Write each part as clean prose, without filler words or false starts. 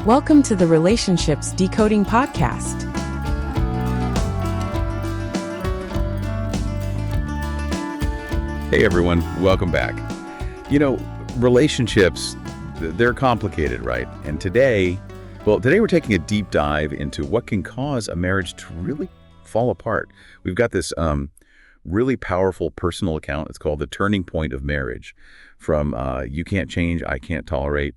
Welcome to the Relationships Decoding Podcast. Hey everyone, welcome back. You know, relationships, they're complicated, right? And today we're taking a deep dive into what can cause a marriage to really fall apart. We've got this really powerful personal account. It's called The Turning Point of Marriage, from You Can't Change, I Can't Tolerate,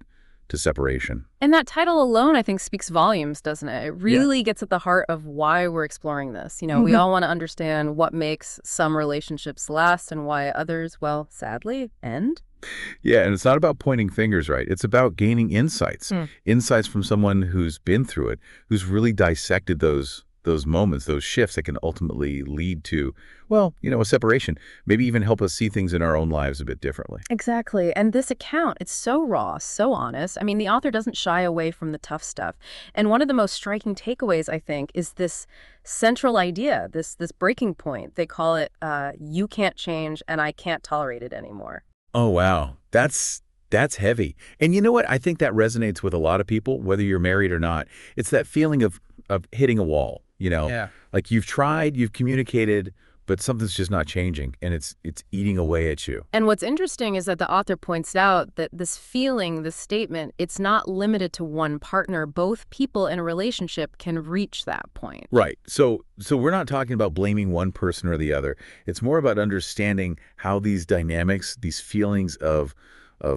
to Separation. And that title alone, I think, speaks volumes, doesn't it? It really gets at the heart of why we're exploring this. We all want to understand what makes some relationships last and why others, well, sadly, end. Yeah, and it's not about pointing fingers, right? It's about gaining insights. Insights from someone who's been through it, who's really dissected those moments, those shifts that can ultimately lead to, well, a separation, maybe even help us see things in our own lives a bit differently. Exactly. And this account, it's so raw, so honest. I mean, the author doesn't shy away from the tough stuff. And one of the most striking takeaways, I think, is this central idea, this breaking point. They call it, you can't change and I can't tolerate it anymore. Oh, wow. That's heavy. And you know what? I think that resonates with a lot of people, whether you're married or not. It's that feeling of hitting a wall, like you've tried, you've communicated, but something's just not changing, and it's eating away at you. And what's interesting is that the author points out that this feeling, this statement, it's not limited to one partner. Both people in a relationship can reach that point. Right. So we're not talking about blaming one person or the other. It's more about understanding how these dynamics, these feelings of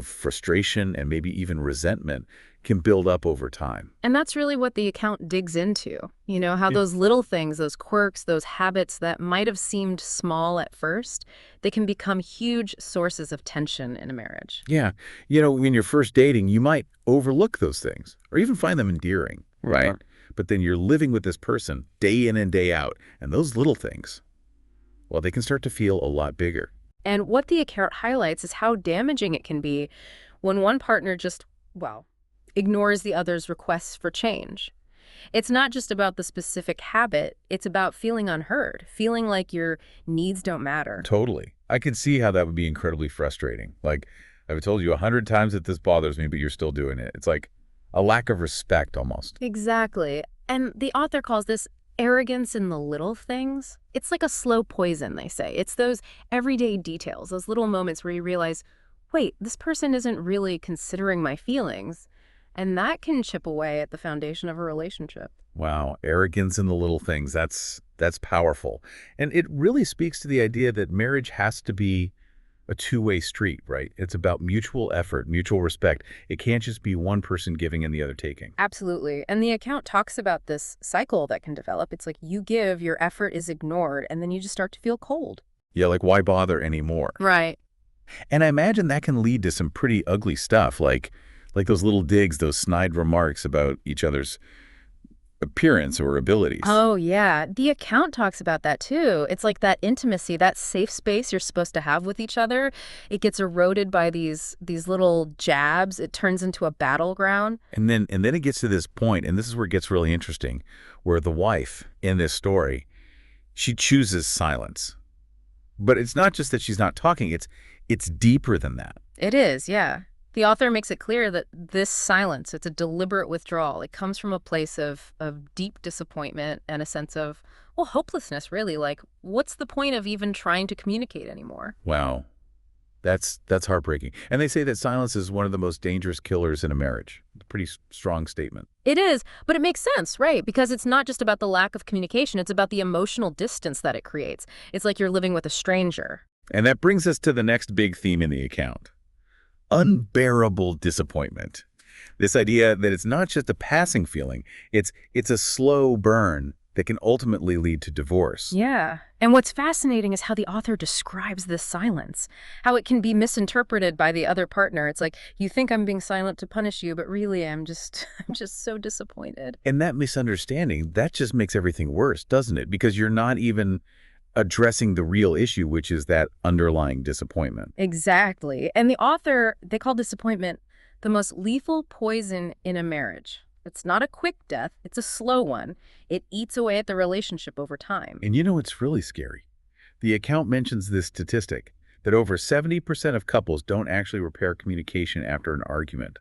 frustration and maybe even resentment can build up over time. And that's really what the account digs into. How those little things, those quirks, those habits that might have seemed small at first, they can become huge sources of tension in a marriage. Yeah. When you're first dating, you might overlook those things or even find them endearing, right? But then you're living with this person day in and day out, and those little things, well, they can start to feel a lot bigger. And what the account highlights is how damaging it can be when one partner just, ignores the other's requests for change. It's not just about the specific habit, it's about feeling unheard, feeling like your needs don't matter. Totally. I can see how that would be incredibly frustrating. Like, I've told you 100 times that this bothers me, but you're still doing it. It's like a lack of respect almost. Exactly. And the author calls this arrogance in the little things. It's like a slow poison, they say. It's those everyday details, those little moments where you realize, wait, this person isn't really considering my feelings. And that can chip away at the foundation of a relationship. Wow, arrogance in the little things. That's powerful. And it really speaks to the idea that marriage has to be a two-way street, right? It's about mutual effort, mutual respect. It can't just be one person giving and the other taking. Absolutely. And the account talks about this cycle that can develop. It's like you give, your effort is ignored, and then you just start to feel cold. Yeah, like why bother anymore? Right. And I imagine that can lead to some pretty ugly stuff, like those little digs, those snide remarks about each other's appearance or abilities. Oh, yeah. The account talks about that, too. It's like that intimacy, that safe space you're supposed to have with each other. It gets eroded by these little jabs. It turns into a battleground. And then it gets to this point, and this is where it gets really interesting, where the wife in this story, she chooses silence. But it's not just that she's not talking. It's deeper than that. It is, yeah. The author makes it clear that this silence, it's a deliberate withdrawal. It comes from a place of deep disappointment and a sense of, hopelessness, really. Like, what's the point of even trying to communicate anymore? Wow. That's heartbreaking. And they say that silence is one of the most dangerous killers in a marriage. It's a pretty strong statement. It is, but it makes sense, right? Because it's not just about the lack of communication. It's about the emotional distance that it creates. It's like you're living with a stranger. And that brings us to the next big theme in the account. Unbearable disappointment. This idea that it's not just a passing feeling, it's a slow burn that can ultimately lead to divorce. Yeah. And what's fascinating is how the author describes this silence, how it can be misinterpreted by the other partner. It's like, you think I'm being silent to punish you, but really I'm just so disappointed. And that misunderstanding, that just makes everything worse, doesn't it? Because you're not even addressing the real issue, which is that underlying disappointment. Exactly. And the author, they call disappointment the most lethal poison in a marriage. It's not a quick death, it's a slow one. It eats away at the relationship over time. And it's really scary. The account mentions this statistic, that over 70% of couples don't actually repair communication after an argument.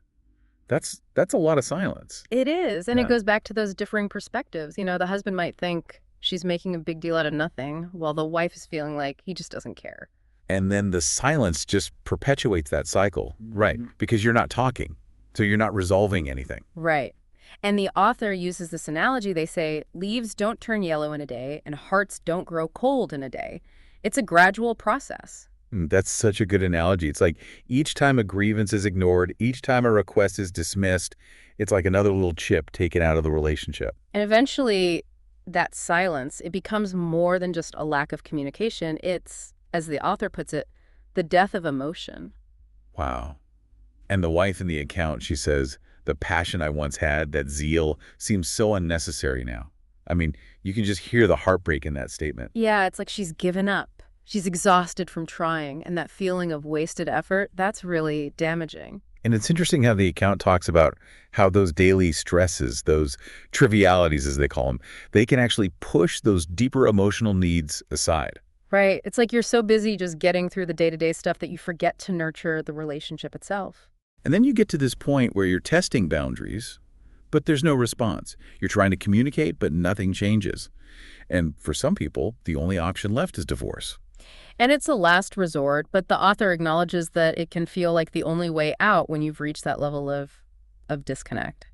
That's a lot of silence. It is, and Yeah. it goes back to those differing perspectives. The husband might think she's making a big deal out of nothing, while the wife is feeling like he just doesn't care. And then the silence just perpetuates that cycle, right? Because you're not talking, so you're not resolving anything. Right. And the author uses this analogy. They say, leaves don't turn yellow in a day, and hearts don't grow cold in a day. It's a gradual process. That's such a good analogy. It's like each time a grievance is ignored, each time a request is dismissed, it's like another little chip taken out of the relationship. And eventually, that silence, it becomes more than just a lack of communication. It's, as the author puts it, the death of emotion. Wow. And the wife in the account, she says, the passion I once had, that zeal, seems so unnecessary now. I mean, you can just hear the heartbreak in that statement. Yeah, it's like she's given up. She's exhausted from trying, and that feeling of wasted effort, that's really damaging. And it's interesting how the account talks about how those daily stresses, those trivialities as they call them, they can actually push those deeper emotional needs aside. Right. It's like you're so busy just getting through the day-to-day stuff that you forget to nurture the relationship itself. And then you get to this point where you're testing boundaries, but there's no response. You're trying to communicate, but nothing changes. And for some people, the only option left is divorce. And it's a last resort, but the author acknowledges that it can feel like the only way out when you've reached that level of disconnect.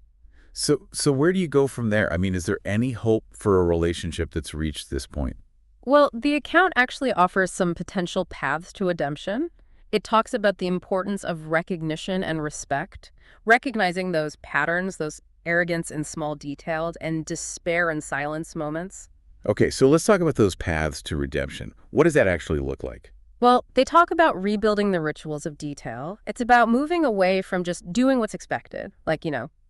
So where do you go from there? I mean, is there any hope for a relationship that's reached this point? Well, the account actually offers some potential paths to redemption. It talks about the importance of recognition and respect, recognizing those patterns, those arrogance in small details, and despair and silence moments. Okay, so let's talk about those paths to redemption. What does that actually look like? Well, they talk about rebuilding the rituals of detail. It's about moving away from just doing what's expected, like,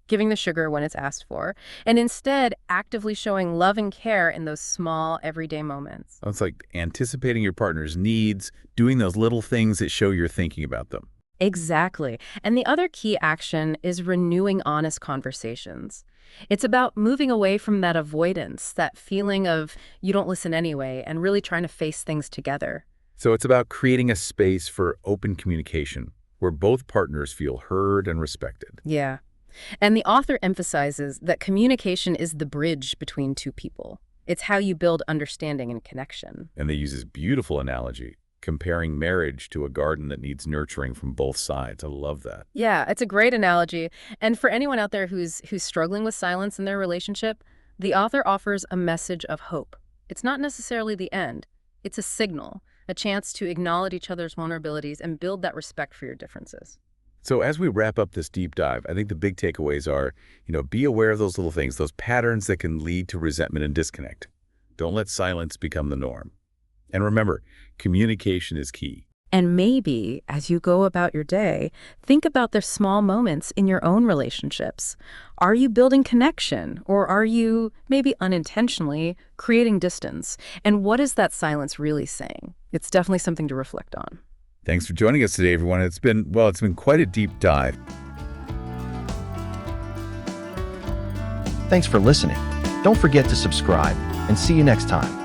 giving the sugar when it's asked for, and instead actively showing love and care in those small, everyday moments. It's like anticipating your partner's needs, doing those little things that show you're thinking about them. Exactly. And the other key action is renewing honest conversations. It's about moving away from that avoidance, that feeling of you don't listen anyway, and really trying to face things together. So it's about creating a space for open communication where both partners feel heard and respected. Yeah. And the author emphasizes that communication is the bridge between two people. It's how you build understanding and connection. And they use this beautiful analogy, comparing marriage to a garden that needs nurturing from both sides. I love that. Yeah, it's a great analogy. And for anyone out there who's struggling with silence in their relationship, the author offers a message of hope. It's not necessarily the end. It's a signal, a chance to acknowledge each other's vulnerabilities and build that respect for your differences. So as we wrap up this deep dive, I think the big takeaways are, be aware of those little things, those patterns that can lead to resentment and disconnect. Don't let silence become the norm. And remember, communication is key. And maybe, as you go about your day, think about the small moments in your own relationships. Are you building connection, or are you, maybe unintentionally, creating distance? And what is that silence really saying? It's definitely something to reflect on. Thanks for joining us today, everyone. It's been quite a deep dive. Thanks for listening. Don't forget to subscribe, and see you next time.